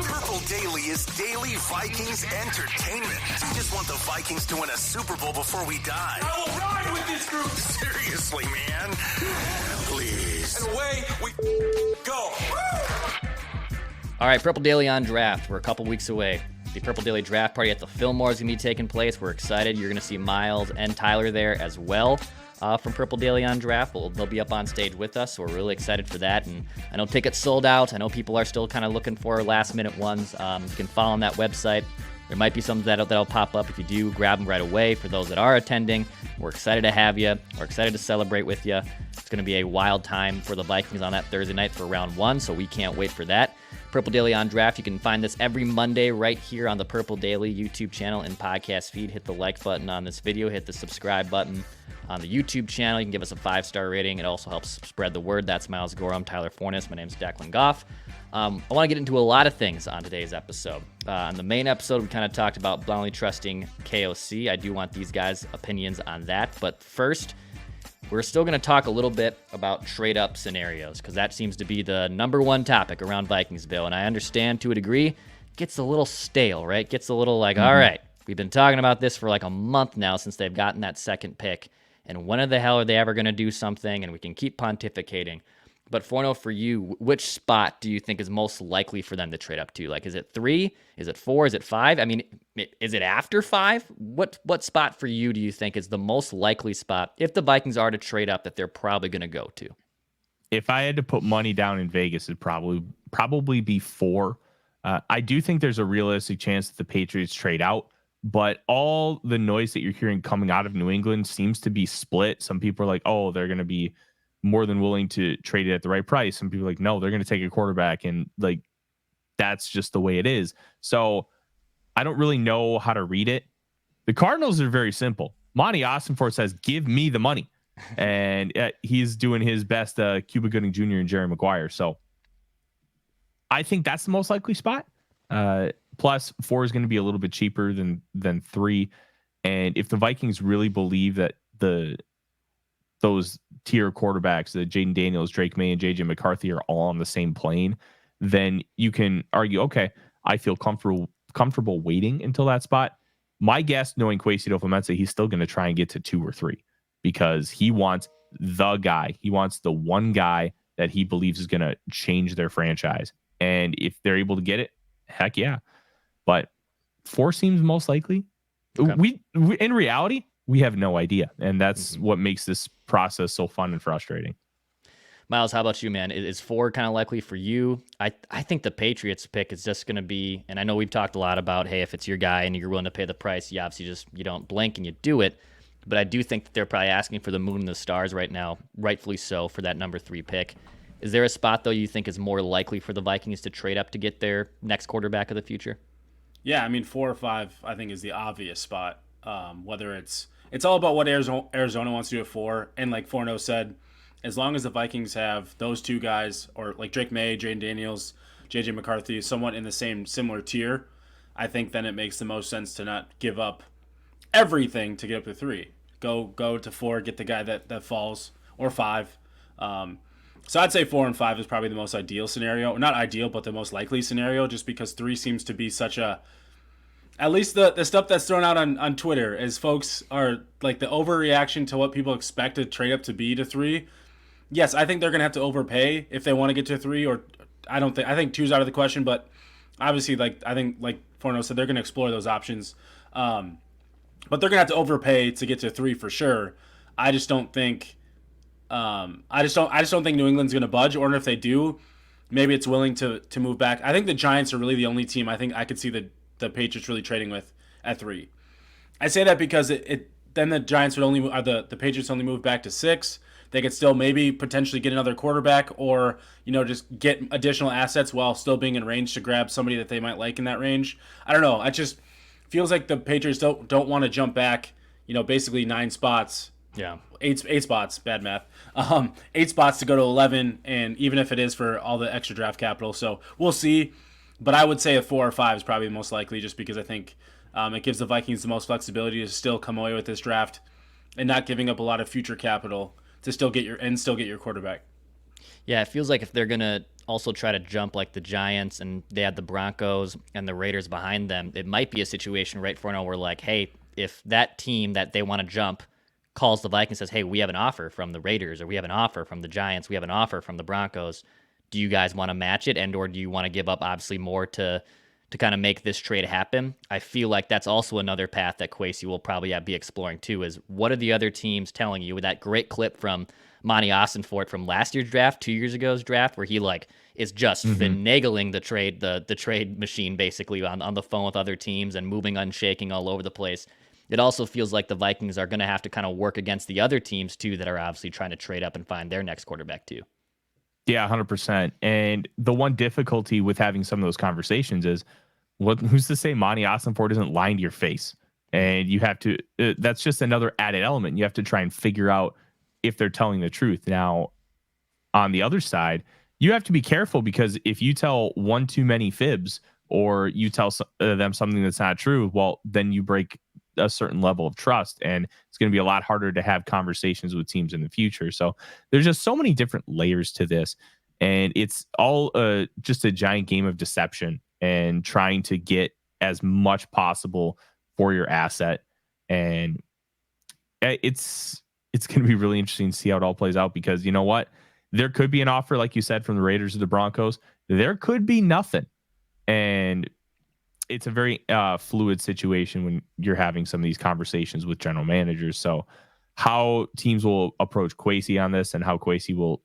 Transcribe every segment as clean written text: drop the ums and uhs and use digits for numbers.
Purple Daily is daily Vikings entertainment. We just want the Vikings to win a Super Bowl before we die. I will ride with this group. Seriously, man. Please. And away we go. All right, Purple Daily on draft. We're a couple weeks away. The Purple Daily draft party at the Fillmore is going to be taking place. We're excited. You're going to see Miles and Tyler there as well from Purple Daily on draft. They'll be up on stage with us, so we're really excited for that. And I know tickets sold out. I know people are still kind of looking for last-minute ones. You can follow on that website. There might be some that'll pop up. If you do, grab them right away. For those that are attending, we're excited to have you. We're excited to celebrate with you. It's going to be a wild time for the Vikings on that Thursday night for round one, so we can't wait for that. Purple Daily on Draft. You can find this every Monday right here on the Purple Daily YouTube channel and podcast feed. Hit the like button on this video. Hit the subscribe button on the YouTube channel. You can give us a 5-star rating. It also helps spread the word. That's Miles Gorham, Tyler Fornes. My name is Declan Goff. I want to get into a lot of things on today's episode. On the main episode, we kind of talked about blindly trusting KOC. I do want these guys' opinions on that. But first, we're still going to talk a little bit about trade-up scenarios because that seems to be the number one topic around Vikingsville. And I understand to a degree, it gets a little stale, right? It gets a little like, all right, we've been talking about this for like a month now since they've gotten that second pick. And when the hell are they ever going to do something? And we can keep pontificating. But Forno, for you, which spot do you think is most likely for them to trade up to? Like, is it 3? Is it 4? Is it 5? I mean, is it after 5? What spot for you do you think is the most likely spot if the Vikings are to trade up that they're probably going to go to? If I had to put money down in Vegas, it'd probably be 4. I do think there's a realistic chance that the Patriots trade out, but all the noise that you're hearing coming out of New England seems to be split. Some people are like, oh, they're going to be more than willing to trade it at the right price. Some people are like, no, they're going to take a quarterback. And like, that's just the way it is. So I don't really know how to read it. The Cardinals are very simple. Monty Ossenfort says, give me the money. And he's doing his best, Cuba Gooding Jr. and Jerry Maguire. So I think that's the most likely spot. Plus 4 is going to be a little bit cheaper than 3. And if the Vikings really believe that those tier quarterbacks, the Jaden Daniels, Drake May, and JJ McCarthy are all on the same plane, then you can argue, okay, I feel comfortable waiting until that spot. My guess, knowing Kwesi Adofo-Mensah, he's still going to try and get to 2 or 3 because he wants the guy. He wants the one guy that he believes is going to change their franchise. And if they're able to get it, heck yeah. But 4 seems most likely. Okay. We in reality, we have no idea. And that's what makes this process so fun and frustrating. Miles, how about you, man? Is 4 kind of likely for you? I think the Patriots pick is just going to be, and I know we've talked a lot about, hey, if it's your guy and you're willing to pay the price, you obviously you don't blink and you do it. But I do think that they're probably asking for the moon and the stars right now, rightfully so, for that number 3 pick. Is there a spot, though, you think is more likely for the Vikings to trade up to get their next quarterback of the future? Yeah, I mean, 4 or 5, I think, is the obvious spot. Whether it's all about what Arizona wants to do at 4. And like Forno said, as long as the Vikings have those 2 guys, or like Drake May, Jaden Daniels, JJ McCarthy, somewhat in the similar tier, I think then it makes the most sense to not give up everything to get up to 3. Go to 4, get the guy that falls, or 5. So I'd say 4 and 5 is probably the most ideal scenario. Not ideal, but the most likely scenario, just because 3 seems to be such a... At least the stuff that's thrown out on Twitter is folks are like the overreaction to what people expect a trade up to be to 3. Yes, I think they're going to have to overpay if they want to get to 3, or I think 2's out of the question, but obviously I think like Forno said, they're going to explore those options. But they're going to have to overpay to get to 3 for sure. I just don't think I just don't think New England's going to budge, or if they do, maybe it's willing to move back. I think the Giants are really the only team I think I could see the Patriots really trading with at 3. I say that because then the Giants would only the Patriots only move back to 6. They could still maybe potentially get another quarterback, or just get additional assets while still being in range to grab somebody that they might like in that range. I don't know. It just feels like the Patriots don't want to jump back. Basically 9 spots. Yeah, 8 spots. Bad math. 8 spots to go to 11, and even if it is for all the extra draft capital, so we'll see. But I would say a 4 or 5 is probably the most likely, just because I think it gives the Vikings the most flexibility to still come away with this draft and not giving up a lot of future capital to still get your quarterback. Yeah, it feels like if they're going to also try to jump like the Giants and they had the Broncos and the Raiders behind them, it might be a situation right for now where like, hey, if that team that they want to jump calls the Vikings and says, hey, we have an offer from the Raiders or we have an offer from the Giants, we have an offer from the Broncos. Do you guys want to match it and or do you want to give up obviously more to kind of make this trade happen? I feel like that's also another path that Kwesi will probably be exploring too, is what are the other teams telling you? With that great clip from Monty Ossenfort from last year's draft, 2 years ago's draft, where he like is just finagling the trade machine basically on the phone with other teams and moving unshaking all over the place. It also feels like the Vikings are going to have to kind of work against the other teams too that are obviously trying to trade up and find their next quarterback too. Yeah, 100%. And the one difficulty with having some of those conversations is who's to say Monty Ossenfort isn't lying to your face? And you have to, that's just another added element. You have to try and figure out if they're telling the truth. Now, on the other side, you have to be careful because if you tell one too many fibs or you tell them something that's not true, well, then you break a certain level of trust and it's going to be a lot harder to have conversations with teams in the future. So there's just so many different layers to this and it's all just a giant game of deception and trying to get as much possible for your asset. And it's going to be really interesting to see how it all plays out because you know what? There could be an offer, like you said, from the Raiders or the Broncos. There could be nothing. And it's a very fluid situation when you're having some of these conversations with general managers. So how teams will approach Kwesi on this and how Kwesi will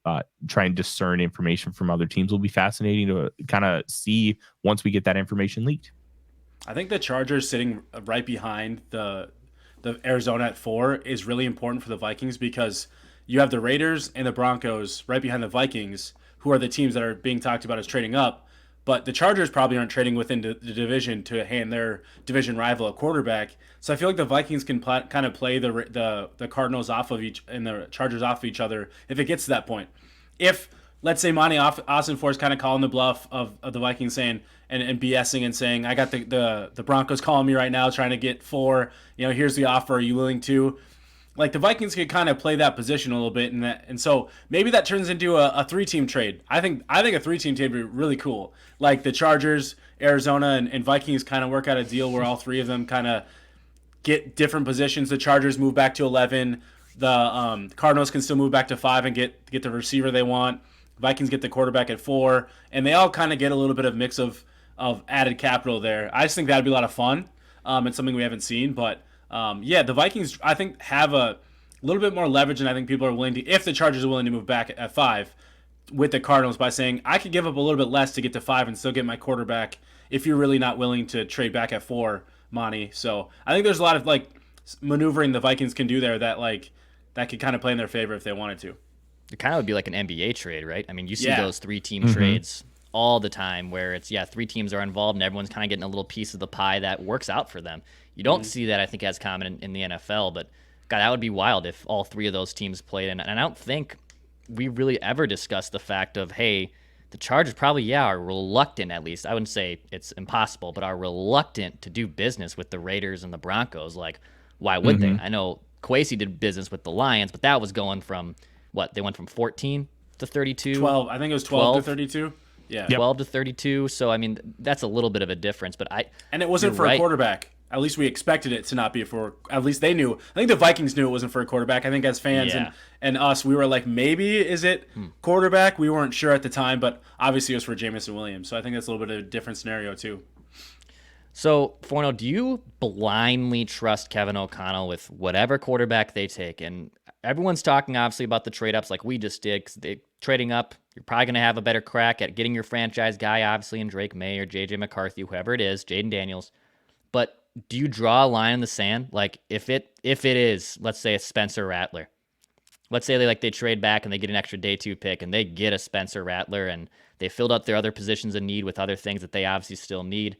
try and discern information from other teams will be fascinating to kind of see once we get that information leaked. I think the Chargers sitting right behind the Arizona at 4 is really important for the Vikings because you have the Raiders and the Broncos right behind the Vikings, who are the teams that are being talked about as trading up. But the Chargers probably aren't trading within the division to hand their division rival a quarterback. So I feel like the Vikings can kind of play the Cardinals off of each and the Chargers off of each other if it gets to that point. If, let's say, Monty Ossenfort is kind of calling the bluff of the Vikings saying and BSing and saying, I got the Broncos calling me right now trying to get 4. Here's the offer. Are you willing to? Like the Vikings could kind of play that position a little bit, and so maybe that turns into a 3-team trade. I think a 3-team trade would be really cool. Like the Chargers, Arizona, and Vikings kind of work out a deal where all 3 of them kind of get different positions. The Chargers move back to 11. The Cardinals can still move back to 5 and get the receiver they want. Vikings get the quarterback at 4, and they all kind of get a little bit of mix of added capital there. I just think that'd be a lot of fun. It's something we haven't seen, but. The Vikings, I think, have a little bit more leverage than I think people are willing to, if the Chargers are willing to move back at 5 with the Cardinals by saying, I could give up a little bit less to get to 5 and still get my quarterback if you're really not willing to trade back at 4, Monty. So I think there's a lot of, maneuvering the Vikings can do there that could kind of play in their favor if they wanted to. It kind of would be like an NBA trade, right? I mean, you see those 3-team trades all the time where it's, 3 teams are involved and everyone's kind of getting a little piece of the pie that works out for them. You don't see that, I think, as common in the NFL, but God, that would be wild if all 3 of those teams played. And I don't think we really ever discussed the fact of, hey, the Chargers probably, are reluctant, at least. I wouldn't say it's impossible, but are reluctant to do business with the Raiders and the Broncos. Like, why would they? I know Kwesi did business with the Lions, but that was going from, they went from 14 to 32? 12. I think it was 12 to 32. Yeah. 12 to 32. So, I mean, that's a little bit of a difference. But And it wasn't for a quarterback. At least we expected it to not be for. At least they knew. I think the Vikings knew it wasn't for a quarterback. I think as fans and us, we were like, maybe is it quarterback? We weren't sure at the time, but obviously it was for Jameson Williams. So I think that's a little bit of a different scenario too. So, Forno, do you blindly trust Kevin O'Connell with whatever quarterback they take? And everyone's talking obviously about the trade ups like we just did. 'Cause trading up, you're probably going to have a better crack at getting your franchise guy, obviously, in Drake May or JJ McCarthy, whoever it is, Jaden Daniels. But do you draw a line in the sand? Like if it is, let's say, a Spencer Rattler. Let's say they trade back and they get an extra day 2 pick and they get a Spencer Rattler and they filled up their other positions of need with other things that they obviously still need.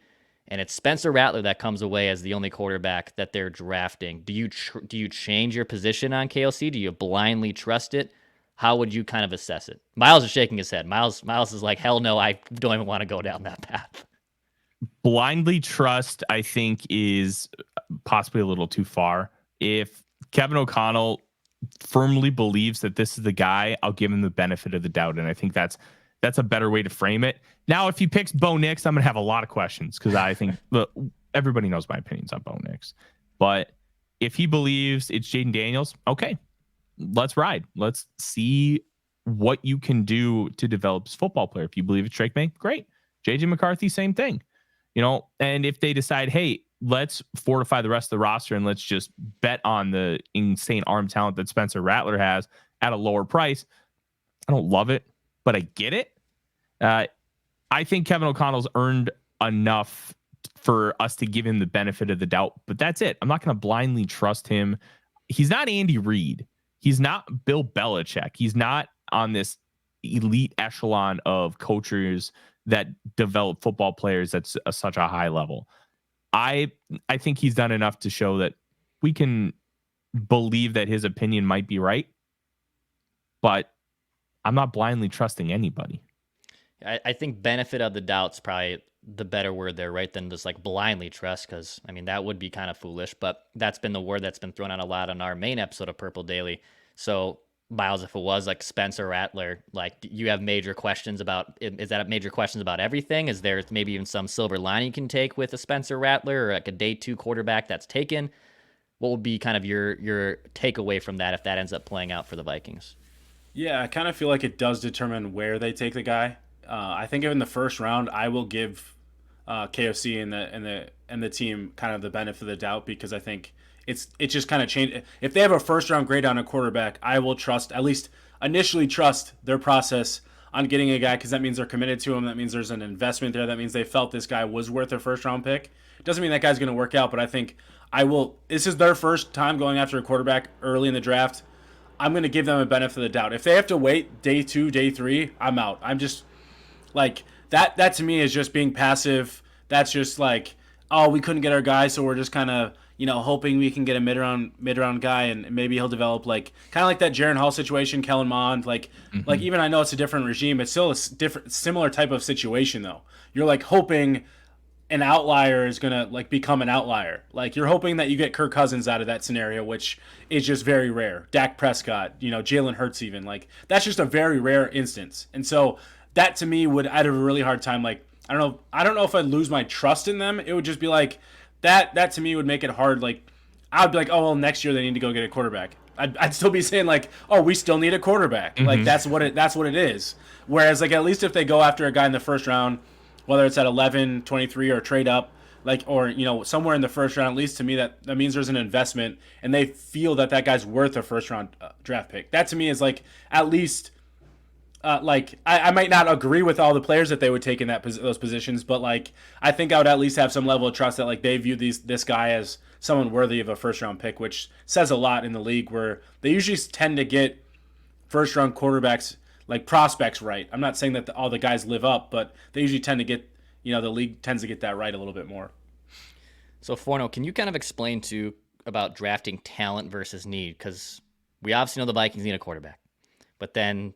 And it's Spencer Rattler that comes away as the only quarterback that they're drafting. Do you change your position on KOC? Do you blindly trust it? How would you kind of assess it? Miles is shaking his head. Miles is like, hell no, I don't even want to go down that path. Blindly trust, I think, is possibly a little too far. If Kevin O'Connell firmly believes that this is the guy, I'll give him the benefit of the doubt. And I think that's a better way to frame it. Now, if he picks Bo Nix, I'm going to have a lot of questions because I think look, everybody knows my opinions on Bo Nix. But if he believes it's Jaden Daniels, okay, let's ride. Let's see what you can do to develop as a football player. If you believe it's Drake May, great. JJ McCarthy, same thing. And if they decide, hey, let's fortify the rest of the roster and let's just bet on the insane arm talent that Spencer Rattler has at a lower price. I don't love it, but I get it. I think Kevin O'Connell's earned enough for us to give him the benefit of the doubt, but that's it. I'm not going to blindly trust him. He's not Andy Reid. He's not Bill Belichick. He's not on this elite echelon of coaches that develop football players at such a high level. I think he's done enough to show that we can believe that his opinion might be right, but I'm not blindly trusting anybody. I think benefit of the doubt's probably the better word there, right? Than just like blindly trust, because I mean that would be kind of foolish, but that's been the word that's been thrown out a lot on our main episode of Purple Daily. So Miles, if it was like Spencer Rattler, like you have major questions about, is that major questions about everything? Is there maybe even some silver lining you can take with a Spencer Rattler or like a day 2 quarterback that's taken? What would be kind of your takeaway from that if that ends up playing out for the Vikings? Yeah, I kind of feel like it does determine where they take the guy. I think in the first round, I will give KOC and the team kind of the benefit of the doubt because I think it's just kind of changed. If they have a first round grade on a quarterback, I will at least initially trust their process on getting a guy because that means they're committed to him. That means there's an investment there. That means they felt this guy was worth a first round pick. It doesn't mean that guy's going to work out, but I think this is their first time going after a quarterback early in the draft. I'm going to give them a benefit of the doubt. If they have to wait day 2, day 3, I'm out. I'm just like that to me is just being passive. That's just like, oh, we couldn't get our guy, so we're just kind of, hoping we can get a mid-round guy and maybe he'll develop like kind of like that Jaron Hall situation, Kellen Mond, like even I know it's a different regime, it's still a similar type of situation though. You're like hoping an outlier is gonna like become an outlier. Like you're hoping that you get Kirk Cousins out of that scenario, which is just very rare. Dak Prescott, Jalen Hurts even, like that's just a very rare instance. And so that to me I'd have a really hard time. Like I don't know if I'd lose my trust in them. It would just be like that to me would make it hard. Like I'd be like, oh well, next year they need to go get a quarterback. I'd still be saying like, oh, we still need a quarterback. Like that's what it is. Whereas like at least if they go after a guy in the first round, whether it's at 11, 23 or trade up, like or somewhere in the first round, at least to me that means there's an investment and they feel that guy's worth a first round draft pick. That to me is like at least. I might not agree with all the players that they would take in those positions, but like I think I would at least have some level of trust that like they view this guy as someone worthy of a first round pick, which says a lot in the league where they usually tend to get first round quarterbacks like prospects right. I'm not saying that all the guys live up, but they usually tend to get the league tends to get that right a little bit more. So Forno, can you kind of explain about drafting talent versus need? Because we obviously know the Vikings need a quarterback, but then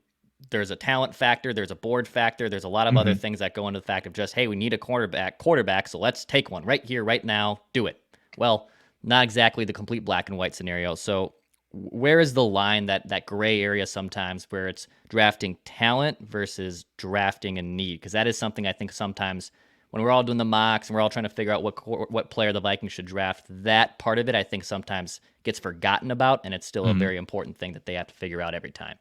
there's a talent factor, there's a board factor, there's a lot of other things that go into the fact of just, hey, we need a quarterback, so let's take one right here, right now, do it. Well, not exactly the complete black and white scenario. So where is the line, that gray area sometimes where it's drafting talent versus drafting a need? Because that is something I think sometimes when we're all doing the mocks and we're all trying to figure out what player the Vikings should draft, that part of it I think sometimes gets forgotten about, and it's still a very important thing that they have to figure out every time.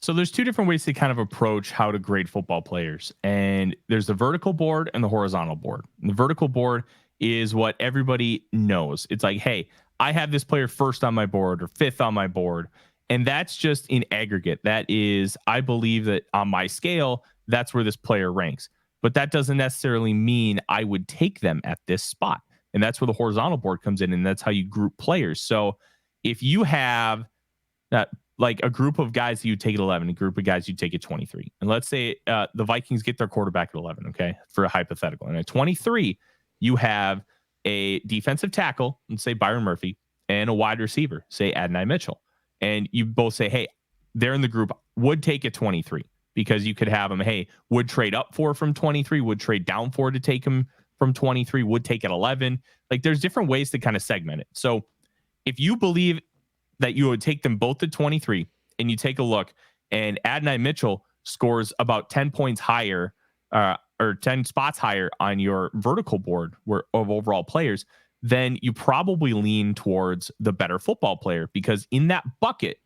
So there's two different ways to kind of approach how to grade football players. And there's the vertical board and the horizontal board. And the vertical board is what everybody knows. It's like, hey, I have this player first on my board or fifth on my board. And that's just in aggregate. That is, I believe that on my scale, that's where this player ranks. But that doesn't necessarily mean I would take them at this spot. And that's where the horizontal board comes in. And that's how you group players. So if you have that, like a group of guys you take at 11, a group of guys you take at 23. And let's say the Vikings get their quarterback at 11, okay, for a hypothetical. And at 23, you have a defensive tackle, let's say Byron Murphy, and a wide receiver, say Adonai Mitchell. And you both say, hey, they're in the group, would take at 23, because you could have them, hey, would trade up for from 23, would trade down for to take him from 23, would take at 11. Like there's different ways to kind of segment it. So if you believe that you would take them both to 23 and you take a look and Adonai Mitchell scores about 10 points higher or 10 spots higher on your vertical board of overall players, then you probably lean towards the better football player, because in that bucket,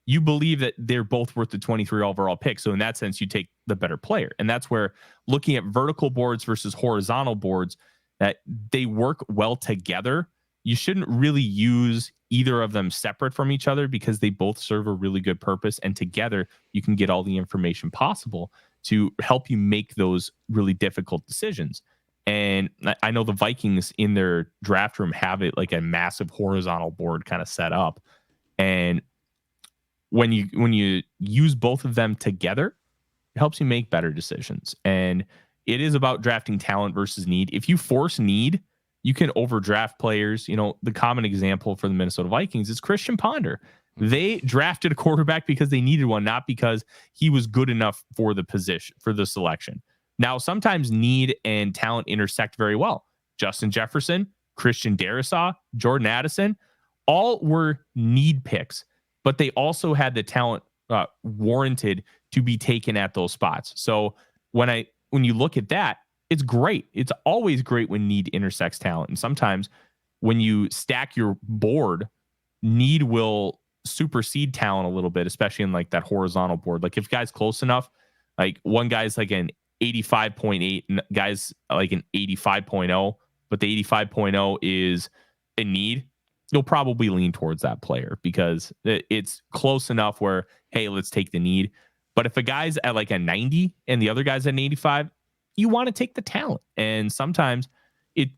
you believe that they're both worth the 23 overall pick. So in that sense, you take the better player. And that's where looking at vertical boards versus horizontal boards, that they work well together. You shouldn't really use either of them separate from each other, because they both serve a really good purpose. And together you can get all the information possible to help you make those really difficult decisions. And I know the Vikings in their draft room have it like a massive horizontal board kind of set up. And when you use both of them together, it helps you make better decisions. And it is about drafting talent versus need. If you force need, you can overdraft players. You know, the common example for the Minnesota Vikings is Christian Ponder. They drafted a quarterback because they needed one, not because he was good enough for the position, for the selection. Now, sometimes need and talent intersect very well. Justin Jefferson, Christian Darrisaw, Jordan Addison, all were need picks, but they also had the talent warranted to be taken at those spots. So when you look at that, it's great. It's always great when need intersects talent. And sometimes when you stack your board, need will supersede talent a little bit, especially in like that horizontal board. Like if guys close enough, like one guy's like an 85.8 and guys like an 85.0, but the 85.0 is a need, you'll probably lean towards that player because it's close enough where, hey, let's take the need. But if a guy's at like a 90 and the other guy's at an 85, you want to take the talent. And sometimes it,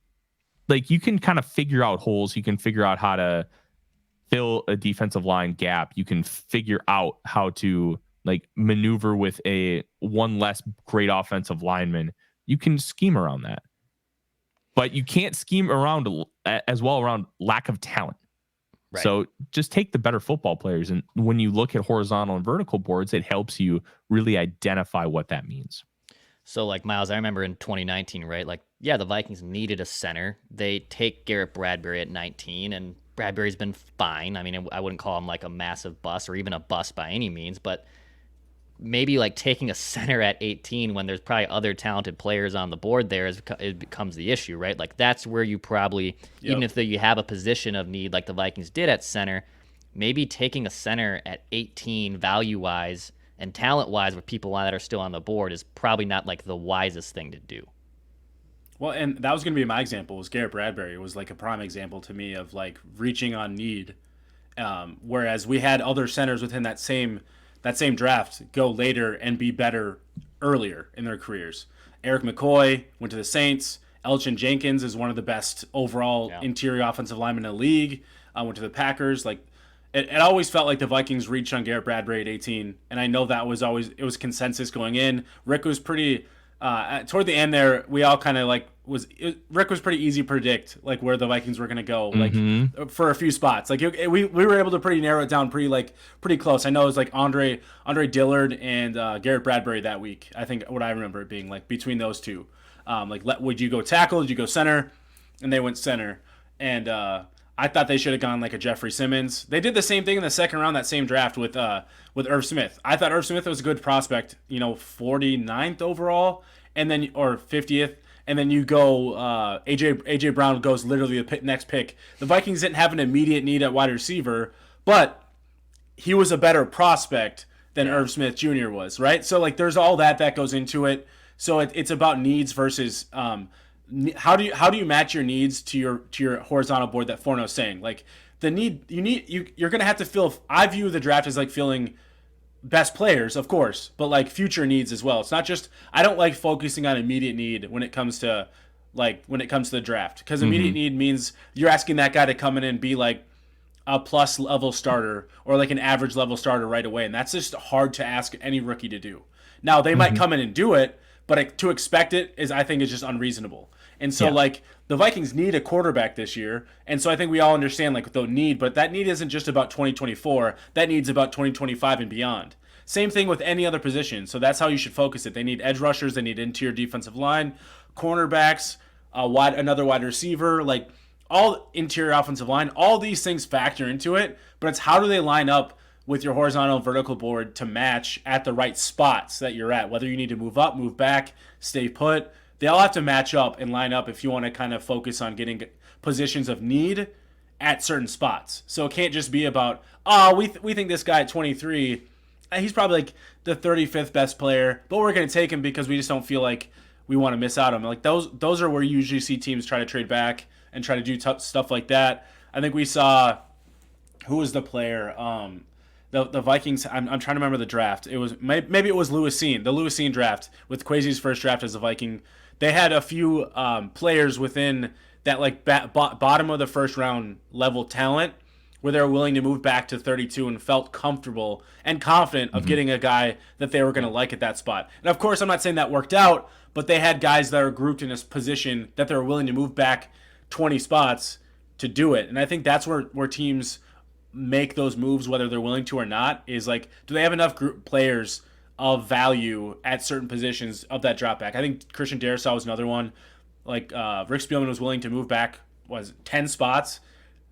like, you can kind of figure out holes. You can figure out how to fill a defensive line gap. You can figure out how to like maneuver with a one less great offensive lineman. You can scheme around that, but you can't scheme around as well around lack of talent. Right. So just take the better football players. And when you look at horizontal and vertical boards, it helps you really identify what that means. So like Miles, I remember in 2019, right? Like, yeah, the Vikings needed a center. They take Garrett Bradbury at 19, and Bradbury's been fine. I mean, I wouldn't call him like a massive bust or even a bust by any means, but maybe like taking a center at 18 when there's probably other talented players on the board there it becomes the issue, right? Like that's where you probably, even if you have a position of need like the Vikings did at center, maybe taking a center at 18 value-wise and talent-wise with people that are still on the board is probably not like the wisest thing to do. Well, and that was going to be my example, was Garrett Bradbury was like a prime example to me of like reaching on need. Whereas we had other centers within that same draft go later and be better earlier in their careers. Eric McCoy went to the Saints. Elgin Jenkins is one of the best overall interior offensive linemen in the league. Went to the Packers. Like it always felt like the Vikings reached on Garrett Bradbury at 18, and I know that was always it was consensus going in. Rick was pretty toward the end there. We all kind of like Rick was pretty easy to predict like where the Vikings were going to go like for a few spots. Like we were able to pretty narrow it down pretty close. I know it was like Andre Dillard and Garrett Bradbury that week. I think what I remember it being like between those two. Would you go tackle? Did you go center? And they went center. And I thought they should have gone like a Jeffrey Simmons. They did the same thing in the second round, that same draft with Irv Smith. I thought Irv Smith was a good prospect, 49th overall, and then or 50th, and then you go AJ Brown goes literally the next pick. The Vikings didn't have an immediate need at wide receiver, but he was a better prospect than Irv Smith Jr. was, right? So like there's all that goes into it. So it's about needs versus how do you match your needs to your horizontal board that Forno's saying? Like the need you're gonna have to fill. I view the draft as like filling best players, of course, but like future needs as well. It's not just I don't like focusing on immediate need when it comes to the draft, because immediate need means you're asking that guy to come in and be like a plus level starter or like an average level starter right away, and that's just hard to ask any rookie to do. Now they might come in and do it, but to expect it is just unreasonable. And so like the Vikings need a quarterback this year. And so I think we all understand like the need, but that need isn't just about 2024. That need's about 2025 and beyond. Same thing with any other position. So that's how you should focus it. They need edge rushers. They need interior defensive line, cornerbacks, another wide receiver. Like all interior offensive line, all these things factor into it, but it's how do they line up with your horizontal and vertical board to match at the right spots that you're at, whether you need to move up, move back, stay put. They all have to match up and line up if you want to kind of focus on getting positions of need at certain spots. So it can't just be about, we think this guy at 23, he's probably like the 35th best player, but we're going to take him because we just don't feel like we want to miss out on him. Like those are where you usually see teams try to trade back and try to do stuff like that. I think we saw, who was the player? The Vikings. I'm trying to remember the draft. It was maybe it was Lewisine, the Lewisine draft with Kwesi's first draft as a Viking. They had a few players within that like bottom of the first round level talent where they were willing to move back to 32 and felt comfortable and confident of getting a guy that they were going to like at that spot. And of course, I'm not saying that worked out, but they had guys that are grouped in this position that they were willing to move back 20 spots to do it. And I think that's where teams make those moves, whether they're willing to or not, is like, do they have enough group players of value at certain positions of that drop back? I think Christian Darrisaw was another one. Like Rick Spielman was willing to move back 10 spots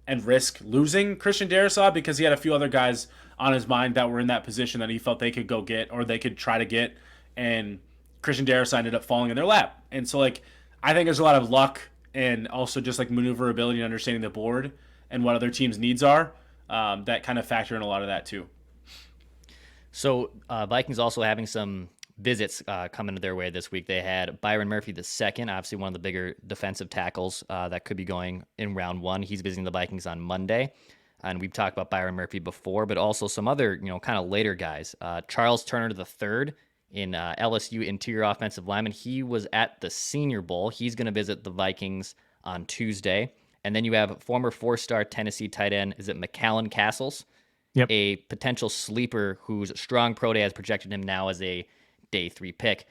and risk losing Christian Darrisaw because he had a few other guys on his mind that were in that position that he felt they could go get or they could try to get, and Christian Darrisaw ended up falling in their lap. And so like I think there's a lot of luck and also just like maneuverability and understanding the board and what other teams' needs are that kind of factor in a lot of that too. So Vikings also having some visits coming their way this week. They had Byron Murphy II, obviously one of the bigger defensive tackles that could be going in round one. He's visiting the Vikings on Monday. And we've talked about Byron Murphy before, but also some other, kind of later guys. Charles Turner III in LSU interior offensive lineman. He was at the Senior Bowl. He's going to visit the Vikings on Tuesday. And then you have former 4-star Tennessee tight end, is it McCallan Castles? Yep. A potential sleeper whose strong pro day has projected him now as a day 3 pick.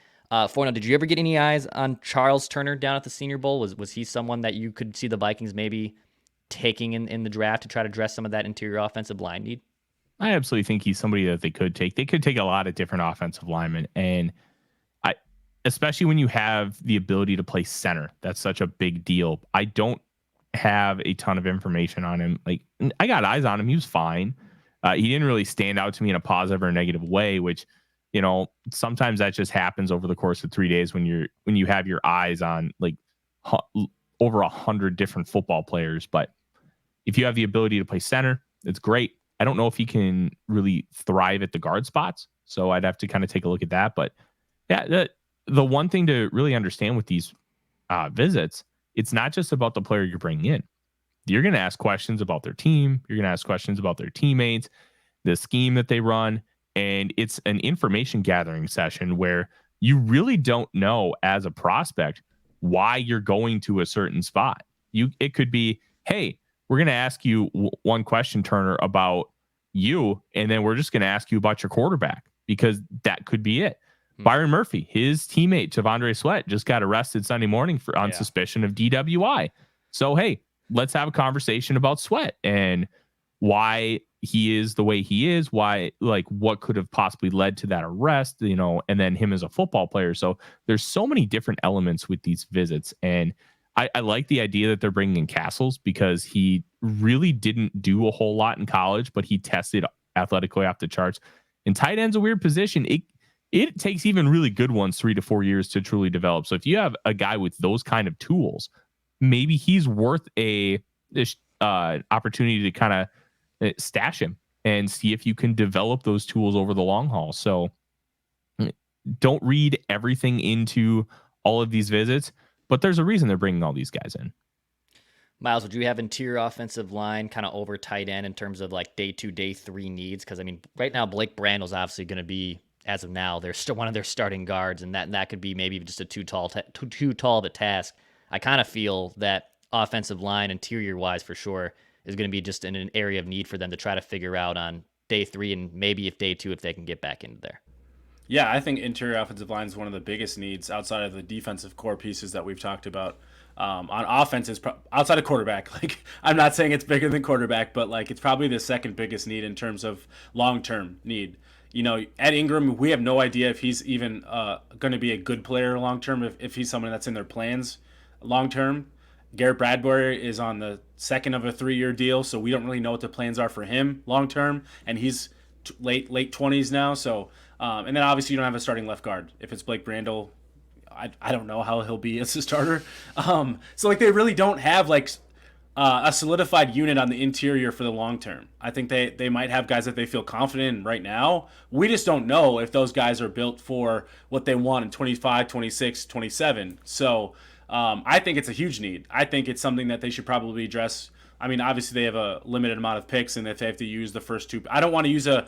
Forno, did you ever get any eyes on Charles Turner down at the Senior Bowl? Was he someone that you could see the Vikings maybe taking in the draft to try to address some of that interior offensive line need? I absolutely think he's somebody that they could take. They could take a lot of different offensive linemen, and especially when you have the ability to play center, that's such a big deal. I don't have a ton of information on him. Like, I got eyes on him. He was fine. He didn't really stand out to me in a positive or a negative way, which, sometimes that just happens over the course of 3 days when you have your eyes on like over 100 different football players. But if you have the ability to play center, it's great. I don't know if he can really thrive at the guard spots, so I'd have to kind of take a look at that. But yeah, the one thing to really understand with these visits, it's not just about the player you're bringing in. You're going to ask questions about their team. You're going to ask questions about their teammates, the scheme that they run. And it's an information gathering session where you really don't know as a prospect why you're going to a certain spot. It could be, hey, we're going to ask you one question, Turner, about you, and then we're just going to ask you about your quarterback, because that could be it. Byron Murphy, his teammate Tavondre Sweat, just got arrested Sunday morning on suspicion of DWI. So, hey, let's have a conversation about Sweat and why he is the way he is, what could have possibly led to that arrest, and then him as a football player. So there's so many different elements with these visits. And I like the idea that they're bringing in Castles, because he really didn't do a whole lot in college, but he tested athletically off the charts. And tight end's a weird position. It takes even really good ones 3 to 4 years to truly develop. So if you have a guy with those kind of tools, maybe he's worth this opportunity to kind of stash him and see if you can develop those tools over the long haul. So don't read everything into all of these visits, but there's a reason they're bringing all these guys in. Miles, would you have interior offensive line kind of over tight end in terms of like day 2, day 3 needs? Because, I mean, right now, Blake Brandel's obviously going to be, as of now, they're still one of their starting guards, and that could be maybe just a too tall of a task. I kind of feel that offensive line, interior-wise for sure, is going to be just in an area of need for them to try to figure out on day 3 and maybe if day 2 if they can get back into there. Yeah, I think interior offensive line is one of the biggest needs outside of the defensive core pieces that we've talked about. On offense, is outside of quarterback. Like, I'm not saying it's bigger than quarterback, but like it's probably the second biggest need in terms of long-term need. Ed Ingram, we have no idea if he's even going to be a good player long-term, if he's someone that's in their plans long-term. Garrett Bradbury is on the second of a 3-year deal, so we don't really know what the plans are for him long term, and he's late 20s now. So, and then obviously you don't have a starting left guard. If it's Blake Brandel, I don't know how he'll be as a starter. So like they really don't have like a solidified unit on the interior for the long term. I think they might have guys that they feel confident in right now. We just don't know if those guys are built for what they want in 25, 26, 27. So I think it's a huge need. I think it's something that they should probably address. I mean, obviously they have a limited amount of picks, and if they have to use the first two, I don't want to use a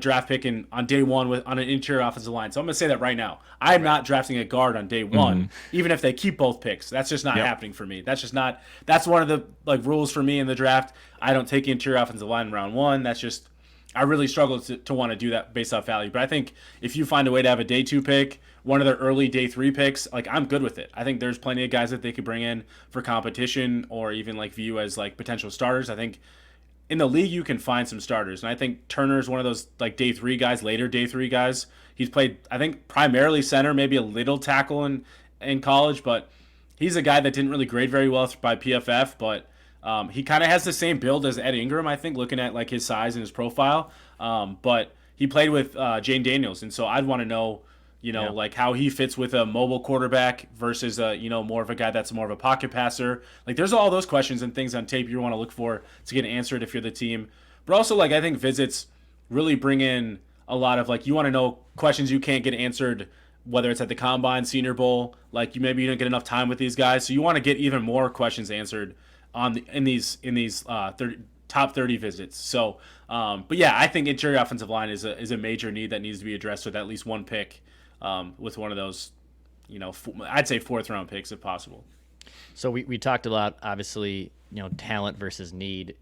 draft pick on day one on an interior offensive line. So I'm gonna say that right now. I'm not drafting a guard on day one, even if they keep both picks. That's just not happening for me. That's just not. That's one of the like rules for me in the draft. I don't take interior offensive line in round one. That's just. I really struggle to want to do that based off value. But I think if you find a way to have a day 2 pick, one of their early day 3 picks, like I'm good with it. I think there's plenty of guys that they could bring in for competition or even like view as like potential starters. I think in the league you can find some starters. And I think Turner's one of those like day 3 guys, later day 3 guys. He's played, I think, primarily center, maybe a little tackle in college, but he's a guy that didn't really grade very well by PFF, but he kind of has the same build as Ed Ingram, I think, looking at like his size and his profile. But he played with Jane Daniels, and so I'd want to know, like how he fits with a mobile quarterback versus more of a guy that's more of a pocket passer. Like there's all those questions and things on tape you want to look for to get answered if you're the team. But also, like I think visits really bring in a lot of like you want to know questions you can't get answered. Whether it's at the Combine, Senior Bowl, like maybe you don't get enough time with these guys, so you want to get even more questions answered in these top 30 visits. So, but yeah, I think interior offensive line is a major need that needs to be addressed with at least one pick, with one of those, I'd say 4th round picks if possible. So we talked about obviously talent versus need.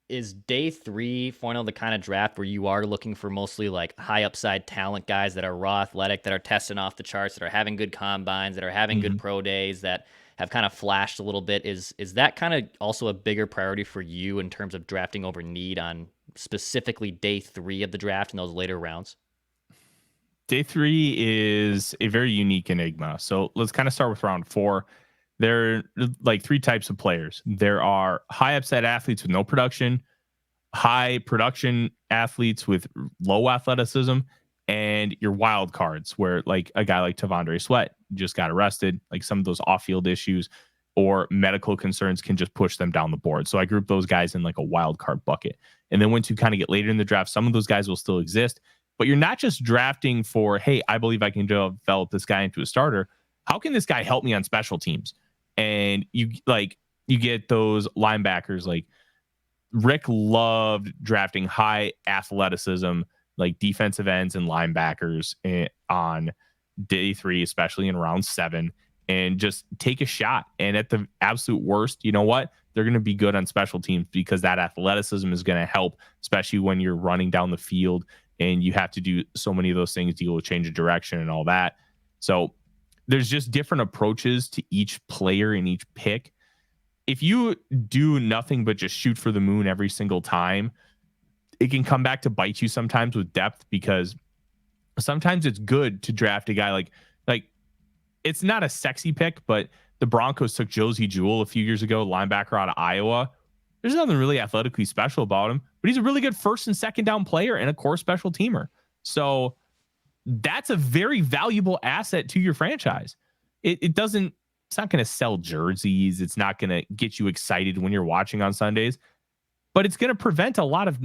Is day 3 final the kind of draft where you are looking for mostly like high upside talent guys that are raw athletic, that are testing off the charts, that are having good combines, that are having good pro days, that have kind of flashed a little bit? Is that kind of also a bigger priority for you in terms of drafting over need on specifically day 3 of the draft in those later rounds? Day 3 is a very unique enigma. So let's kind of start with round 4. There are like 3 types of players. There are high upside athletes with no production, high production athletes with low athleticism, and your wild cards where like a guy like Tavondre Sweat just got arrested, like some of those off-field issues or medical concerns can just push them down the board. So I group those guys in like a wild card bucket. And then once you kind of get later in the draft, some of those guys will still exist, but you're not just drafting for, hey, I believe I can develop this guy into a starter. How can this guy help me on special teams? And you get those linebackers. Like Rick loved drafting high athleticism, like defensive ends and linebackers on day 3, especially in round 7, and just take a shot. And at the absolute worst, you know what? They're going to be good on special teams because that athleticism is going to help, especially when you're running down the field and you have to do so many of those things, deal with change of direction and all that. So there's just different approaches to each player in each pick. If you do nothing but just shoot for the moon every single time, it can come back to bite you sometimes with depth, because sometimes it's good to draft a guy like it's not a sexy pick, but the Broncos took Josie Jewell a few years ago, linebacker out of Iowa. There's nothing really athletically special about him, but he's a really good first and second down player and a core special teamer. So that's a very valuable asset to your franchise. It's not going to sell jerseys. It's not going to get you excited when you're watching on Sundays, but it's going to prevent a lot of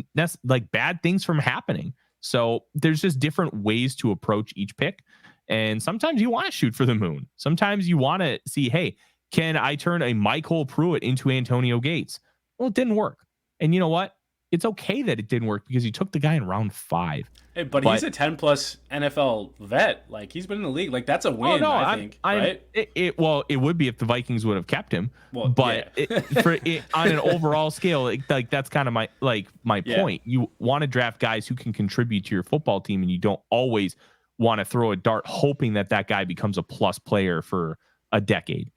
like bad things from happening. So there's just different ways to approach each pick. And sometimes you want to shoot for the moon. Sometimes you want to see, hey, can I turn a Michael Pruitt into Antonio Gates? Well, it didn't work. And you know what? It's okay that it didn't work because you took the guy in round 5. Hey, but he's a 10-plus NFL vet. Like, he's been in the league. Like, that's a win, I think. Right? It would be if the Vikings would have kept him. Well, but yeah. On an overall scale, like that's kind of my point. You want to draft guys who can contribute to your football team, and you don't always want to throw a dart hoping that guy becomes a plus player for a decade.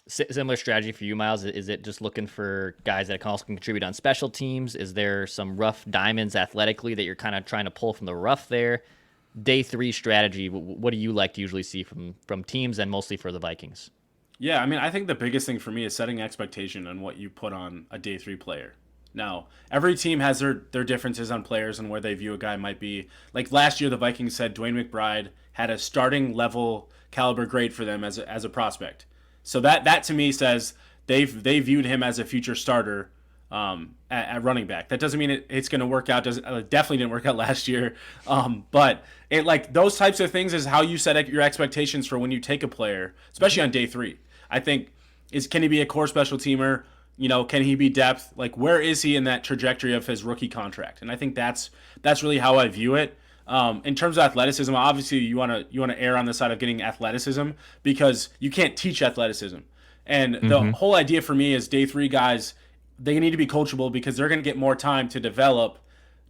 Similar strategy for you, Miles. Is it just looking for guys that can also contribute on special teams? Is there some rough diamonds athletically that you're kind of trying to pull from the rough there? Day 3 strategy, what do you like to usually see from teams and mostly for the Vikings? Yeah, I mean, I think the biggest thing for me is setting expectation on what you put on a day three player. Now, every team has their differences on players and where they view a guy might be. Like last year, the Vikings said Dwayne McBride had a starting level caliber grade for them as a prospect. So that to me says they viewed him as a future starter at running back. That doesn't mean it's going to work out. Definitely didn't work out last year. But it like those types of things is how you set your expectations for when you take a player, especially on day three. I think can he be a core special teamer? You know, can he be depth? Like, where is he in that trajectory of his rookie contract? And I think that's really how I view it. In terms of athleticism, obviously you want to err on the side of getting athleticism because you can't teach athleticism. And the whole idea for me is day three guys, they need to be coachable because they're going to get more time to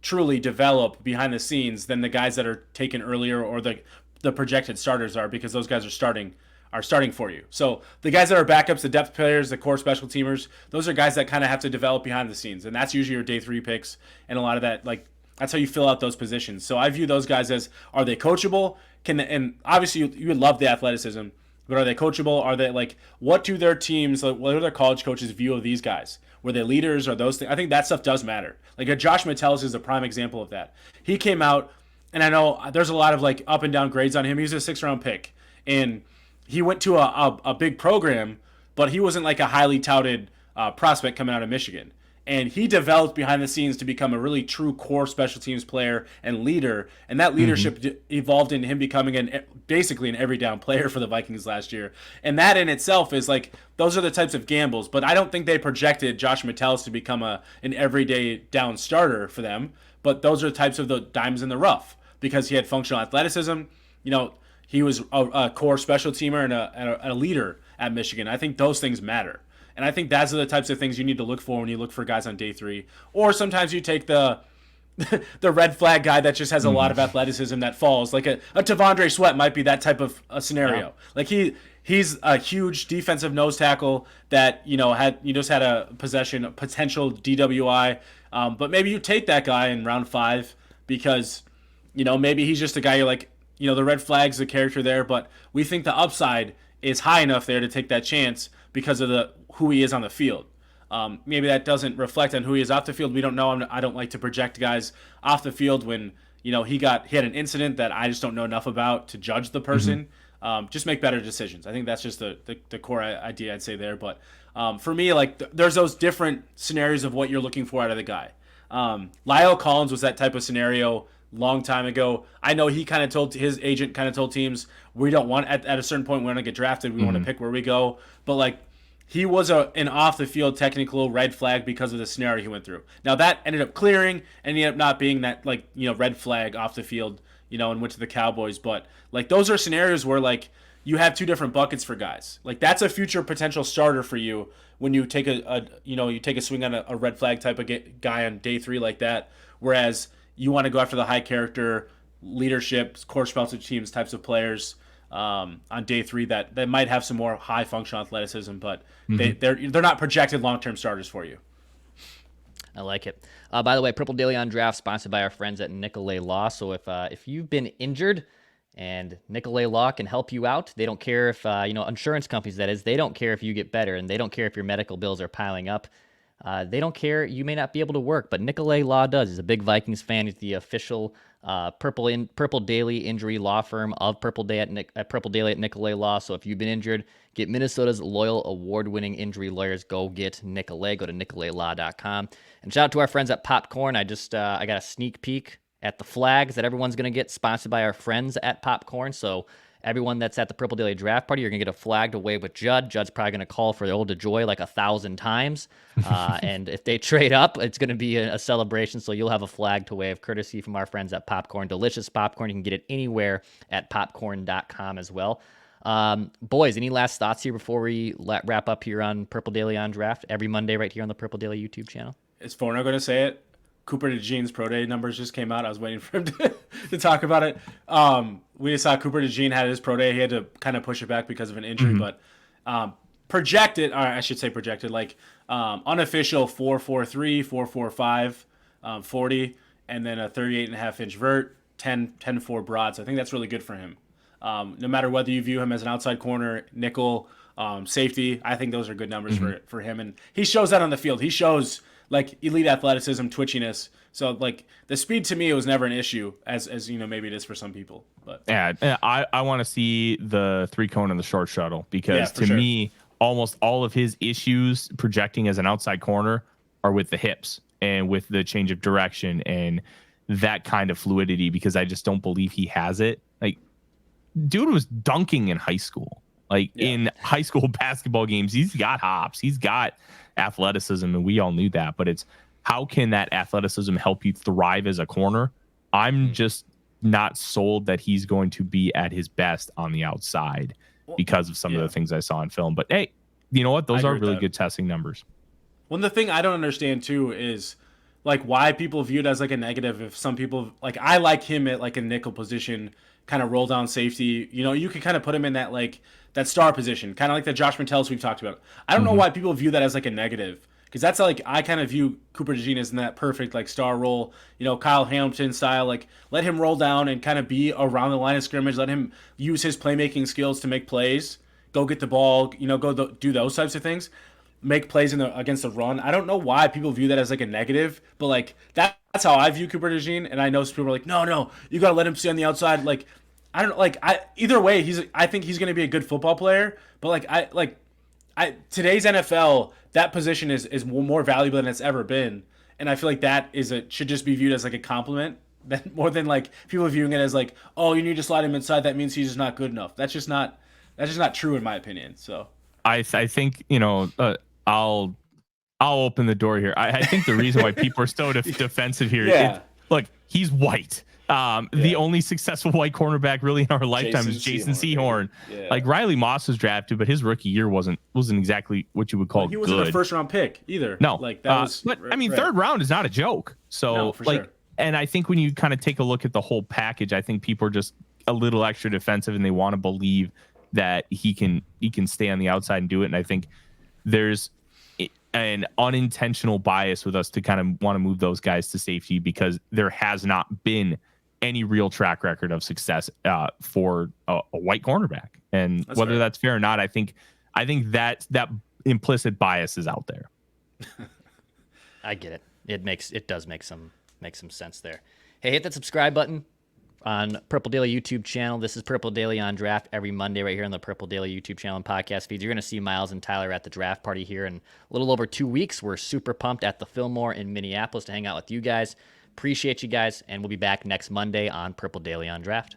truly develop behind the scenes than the guys that are taken earlier or the projected starters are, because those guys are starting for you. So the guys that are backups, the depth players, the core special teamers, those are guys that kind of have to develop behind the scenes. And that's usually your day three picks. And a lot of that, like, that's how you fill out those positions. So I view those guys as, are they coachable? And obviously you would love the athleticism, but are they coachable? Are they like, what do their teams, like, what do their college coaches view of these guys? Were they leaders or those things? I think that stuff does matter. Like Josh Metellus is a prime example of that. He came out, and I know there's a lot of like up and down grades on him. He was a 6th-round pick, and he went to a big program, but he wasn't like a highly touted prospect coming out of Michigan. And he developed behind the scenes to become a really true core special teams player and leader. And that leadership evolved into him becoming basically an every down player for the Vikings last year. And that in itself is like, those are the types of gambles. But I don't think they projected Josh Metellus to become an everyday down starter for them. But those are the types of the diamonds in the rough, because he had functional athleticism. You know, he was a core special teamer and a leader at Michigan. I think those things matter. And I think those are the types of things you need to look for when you look for guys on day three. Or sometimes you take the red flag guy that just has a lot of athleticism that falls. Like a Tavondre Sweat might be that type of a scenario. Yeah. Like he's a huge defensive nose tackle that, you know, just had a potential DWI. But maybe you take that guy in round 5 because, you know, maybe he's just a guy you're like, you know, the red flag's the character there, but we think the upside is high enough there to take that chance because of who he is on the field. Maybe that doesn't reflect on who he is off the field. We don't know. I don't like to project guys off the field when, you know, he had an incident that I just don't know enough about to judge the person. Just make better decisions. I think that's just the core idea I'd say there. But for me, like there's those different scenarios of what you're looking for out of the guy. Lyle Collins was that type of scenario long time ago. I know he kind of told his agent told teams we don't want at a certain point we're gonna get drafted. We want to pick where we go. But like he was an off the field technical red flag because of the scenario he went through. Now that ended up clearing and ended up not being that like, you know, red flag off the field, you know, and went to the Cowboys. But like those are scenarios where like you have two different buckets for guys. Like that's a future potential starter for you when you take a swing on a red flag type of guy on day 3 like that. Whereas you want to go after the high character, leadership, core special teams types of players on day 3 that might have some more high functional athleticism, but they're not projected long-term starters for you. I like it. By the way, Purple Daily on Draft sponsored by our friends at Nicolay Law. So if you've been injured and Nicolay Law can help you out, they don't care if insurance companies, that is, they don't care if you get better, and they don't care if your medical bills are piling up. They don't care. You may not be able to work, but Nicolay Law does. He's a big Vikings fan. He's the official Purple Daily injury law firm of Purple Daily at Nicolay Law. So if you've been injured, get Minnesota's loyal award-winning injury lawyers. Go get Nicolay. Go to nicolaylaw.com. And shout out to our friends at Popcorn. I got a sneak peek at the flags that everyone's going to get, sponsored by our friends at Popcorn. So everyone that's at the Purple Daily Draft Party, you're going to get a flag to wave with Judd. Judd's probably going to call for the old DeJoy like 1,000 times. And if they trade up, it's going to be a celebration. So you'll have a flag to wave, courtesy from our friends at Popcorn. Delicious popcorn. You can get it anywhere at popcorn.com as well. Boys, any last thoughts here before we wrap up here on Purple Daily on Draft every Monday right here on the Purple Daily YouTube channel? Is Forno going to say it? Cooper DeJean's pro day numbers just came out. I was waiting for him to talk about it. We just saw Cooper DeJean had his pro day. He had to kind of push it back because of an injury, but projected, or I should say projected, like unofficial 4.43, 4.45, 40, and then a 38.5-inch vert, 10.4 broad. So I think that's really good for him. No matter whether you view him as an outside corner, nickel, safety, I think those are good numbers for him. And he shows that on the field. He shows like elite athleticism, twitchiness. So like the speed to me was never an issue, as you know, maybe it is for some people. But yeah, I want to see the 3-cone and the short shuttle because to sure. me, almost all of his issues projecting as an outside corner are with the hips and with the change of direction and that kind of fluidity, because I just don't believe he has it. Like, dude was dunking in high school. Like in high school basketball games, he's got hops, he's got athleticism, and we all knew that. But it's how can that athleticism help you thrive as a corner? I'm just not sold that he's going to be at his best on the outside because of some of the things I saw in film. But hey, you know what? Those are really good testing numbers. Well, the thing I don't understand too is like why people view it as like a negative. If some people like, I like him at like a nickel position, kind of roll down safety. You know, you could kind of put him in that like that star position, kind of like the Josh Metellus we've talked about. I don't know why people view that as like a negative, because that's like I kind of view Cooper DeJean as in that perfect like star role. You know, Kyle Hamilton style. Like let him roll down and kind of be around the line of scrimmage. Let him use his playmaking skills to make plays. Go get the ball. You know, do those types of things. Make plays against the run. I don't know why people view that as like a negative, but like that's how I view Cooper DeJean. And I know some people are like, no, you gotta let him stay on the outside. Like I don't like either way. I think he's gonna be a good football player, but today's NFL, that position is more valuable than it's ever been, and I feel like that should just be viewed as like a compliment, more than like people viewing it as like, oh, you need to slide him inside. That means he's just not good enough. That's just not true in my opinion. So I think I'll open the door here. I think the reason why people are so defensive here is, look, he's white. The only successful white cornerback really in our lifetime is Jason Sehorn. Yeah. Like Riley Moss was drafted, but his rookie year wasn't exactly what you would call he wasn't good. a first round pick either. No, like that was. But I mean, third round is not a joke. So No, for like, sure. and I think when you kind of take a look at the whole package, I think people are just a little extra defensive and they want to believe that he can stay on the outside and do it. And I think there's an unintentional bias with us to kind of want to move those guys to safety because there has not been any real track record of success for a white cornerback. And whether that's fair or not, I think that implicit bias is out there. I get it. It does make some sense there. Hey, hit that subscribe button on Purple Daily YouTube channel. This is Purple Daily on Draft every Monday right here on the Purple Daily YouTube channel and podcast feeds. You're going to see Miles and Tyler at the draft party here in a little over 2 weeks. We're super pumped at the Fillmore in Minneapolis to hang out with you guys. Appreciate you guys, and we'll be back next Monday on Purple Daily on Draft.